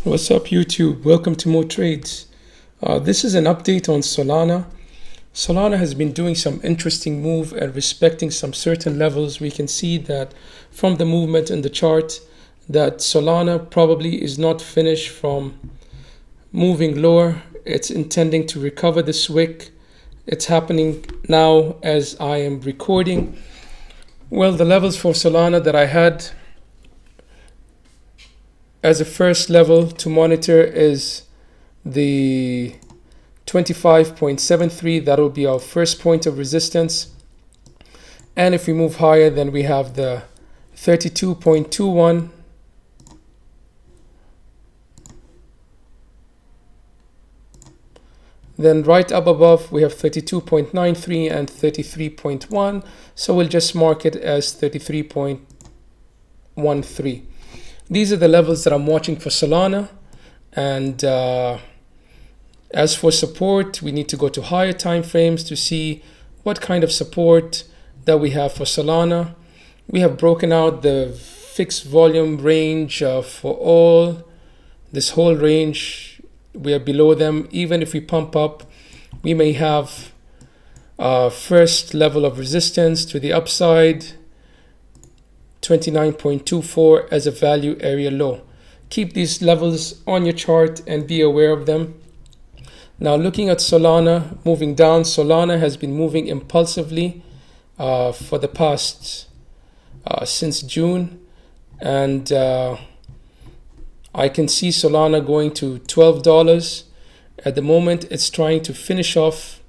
What's up, YouTube? Welcome to more trades. This is an update on Solana. Solana has been doing some interesting move and respecting some certain levels. We can see that from the movement in the chart that Solana probably is not finished from moving lower. It's intending to recover this wick. It's happening now as I am recording. Well, the levels for Solana that I had as a first level to monitor is the 25.73. That will be our first point of resistance. And if we move higher, then we have the 32.21. Then right up above, we have 32.93 and 33.1. So we'll just mark it as 33.13. These are the levels that I'm watching for Solana. And as for support, we need to go to higher time frames to see what kind of support that we have for Solana. We have broken out the fixed volume range for all this whole range. We are below them. Even if we pump up, we may have first level of resistance to the upside, 29.24 as a value area low. Keep these levels on your chart and be aware of them. Now looking at Solana moving down, Solana has been moving impulsively for the past since June, and I can see Solana going to $12. At the moment, it's trying to finish off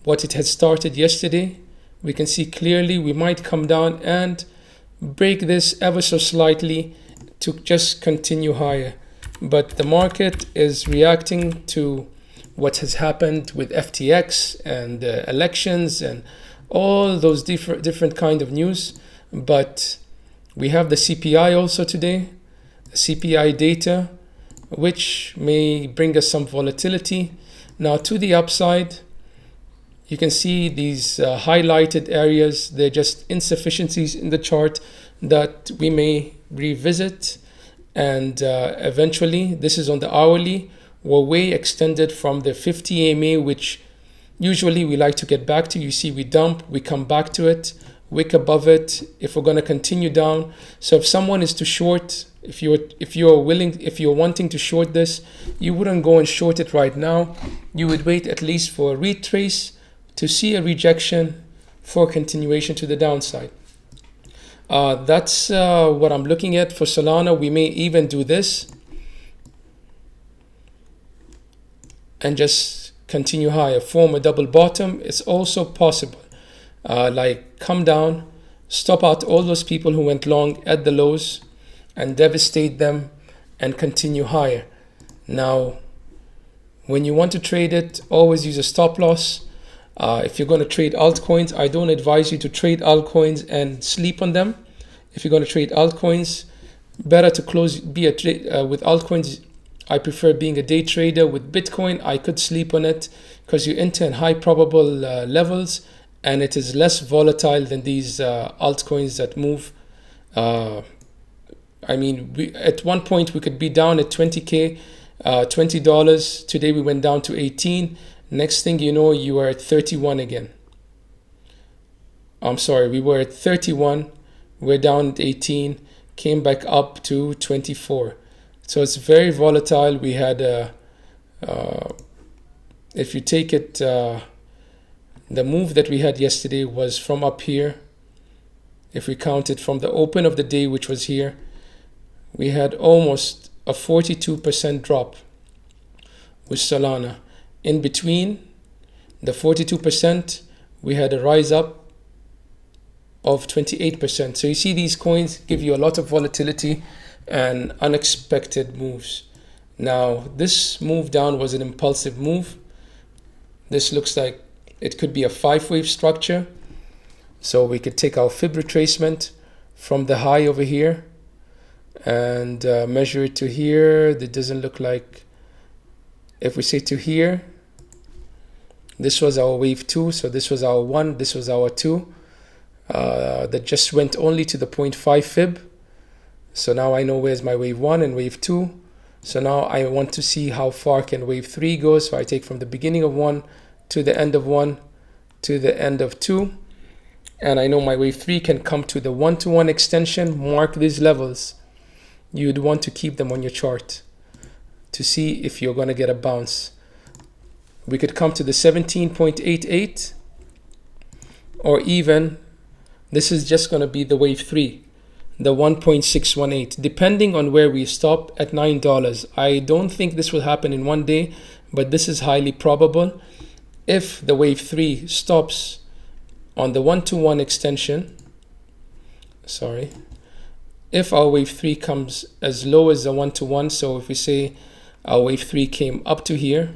what it had started yesterday. We can see clearly we might come down and break this ever so slightly to just continue higher. But the market is reacting to what has happened with FTX and elections and all those different kind of news. But we have the CPI also today, CPI data, which may bring us some volatility. Now to the upside, you can see these highlighted areas. They're just insufficiencies in the chart that we may revisit. And eventually, this is on the hourly. We're way extended from the 50 EMA, which usually we like to get back to. You see, we dump, we come back to it, wick above it if we're going to continue down. So if someone is to short, if you're wanting to short this, you wouldn't go and short it right now. You would wait at least for a retrace to see a rejection for continuation to the downside. That's what I'm looking at for Solana. We may even do this and just continue higher, form a double bottom. It's also possible. Like come down, stop out all those people who went long at the lows and devastate them and continue higher. Now, when you want to trade it, always use a stop loss. If you're going to trade altcoins, I don't advise you to trade altcoins and sleep on them. If you're going to trade altcoins, better to be a trade with altcoins. I prefer being a day trader. With Bitcoin, I could sleep on it because you enter in high probable levels and it is less volatile than these altcoins that move. I mean, at one point we could be down at 20K, $20. Today we went down to 18. Next thing you know, you are at 31 again. I'm sorry, we were at 31. We're down at 18, came back up to 24. So it's very volatile. We had, if you take it, the move that we had yesterday was from up here. If we count it from the open of the day, which was here, we had almost a 42% drop with Solana. In between the 42%, we had a rise up of 28%. So you see these coins give you a lot of volatility and unexpected moves. Now, this move down was an impulsive move. This looks like it could be a 5-wave structure. So we could take our fib retracement from the high over here and measure it to here. That doesn't look like, if we say to here, this was our wave 2, so this was our 1, this was our 2. That just went only to the 0.5 fib. So now I know where's my wave 1 and wave 2. So now I want to see how far can wave 3 go. So I take from the beginning of 1 to the end of 1 to the end of 2. And I know my wave 3 can come to the 1-to-1 extension. Mark these levels. You'd want to keep them on your chart to see if you're going to get a bounce. We could come to the 17.88, or even this is just going to be the wave 3, the 1.618, depending on where we stop at $9. I don't think this will happen in one day, but this is highly probable. If the wave 3 stops on the 1-to-1 extension, if our wave 3 comes as low as the 1-to-1, so if we say our wave 3 came up to here,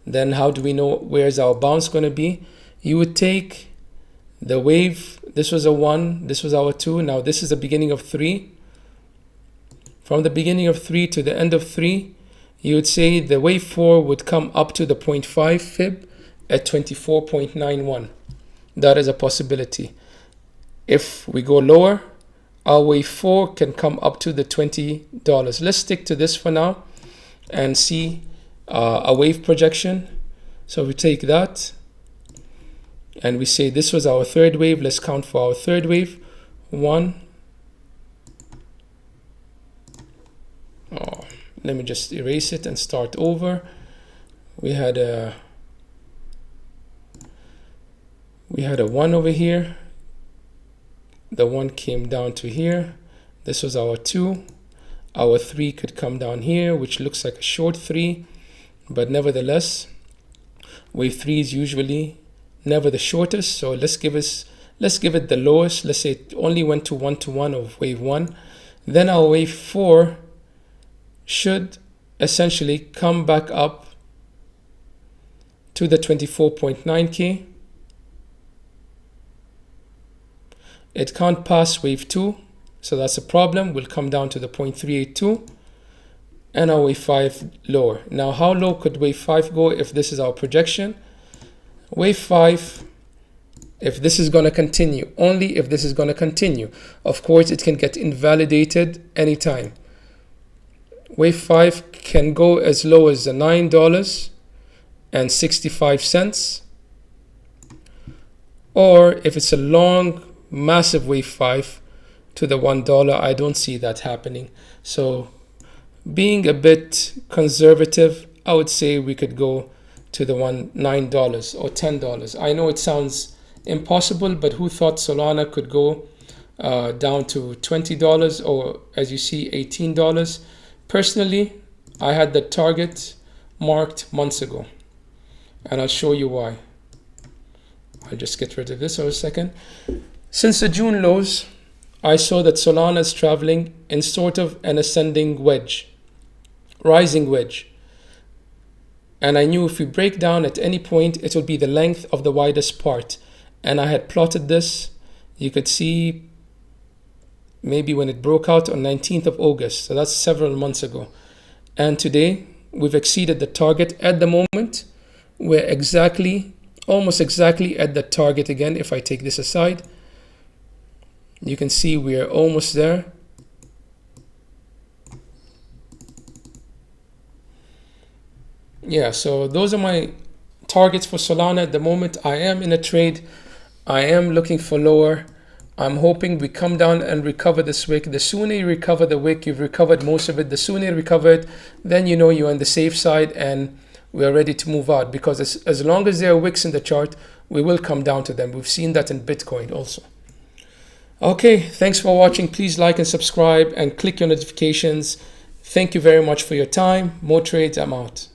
then how do we know where's our bounce going to be? You would take the wave, this was a 1, this was our 2, now this is the beginning of 3. From the beginning of 3 to the end of 3, you would say the wave 4 would come up to the 0.5 fib at 24.91. That is a possibility. If we go lower, our wave 4 can come up to the $20. Let's stick to this for now and see a wave projection. So we take that and we say this was our third wave. Let's count for our third wave. 1. Let me just erase it and start over. We had a 1 over here. The 1 came down to here. This was our 2. Our 3 could come down here, which looks like a short 3, but nevertheless, wave 3 is usually never the shortest. So let's give it the lowest. Let's say it only went to 1-to-1 of wave 1. Then our wave 4 should essentially come back up to the 24.9K. It can't pass wave 2, so that's a problem. We'll come down to the 0.382 and our wave 5 lower. Now, how low could wave 5 go if this is our projection? Wave 5, if this is going to continue, only if this is going to continue. Of course, it can get invalidated anytime. Wave 5 can go as low as the $9.65, or if it's a long massive wave 5 to the $1, I don't see that happening. So being a bit conservative, I would say we could go to the $9 or $10. I know it sounds impossible, but who thought Solana could go down to $20 or, as you see, $18? Personally, I had the target marked months ago, and I'll show you why. I'll just get rid of this for a second. Since the June lows, I saw that Solana is traveling in sort of an ascending wedge, rising wedge. And I knew if we break down at any point, it will be the length of the widest part. And I had plotted this. You could see maybe when it broke out on 19th of August. So that's several months ago. And today we've exceeded the target. At the moment, we're almost exactly at the target again. If I take this aside, you can see we're almost there. Yeah, so those are my targets for Solana at the moment. I am in a trade. I am looking for lower. I'm hoping we come down and recover this wick. The sooner you recover the wick, you've recovered most of it. The sooner you recover it, then you know you're on the safe side and we are ready to move out. Because as long as there are wicks in the chart, we will come down to them. We've seen that in Bitcoin also. Okay, thanks for watching. Please like and subscribe and click your notifications. Thank you very much for your time. More trades, I'm out.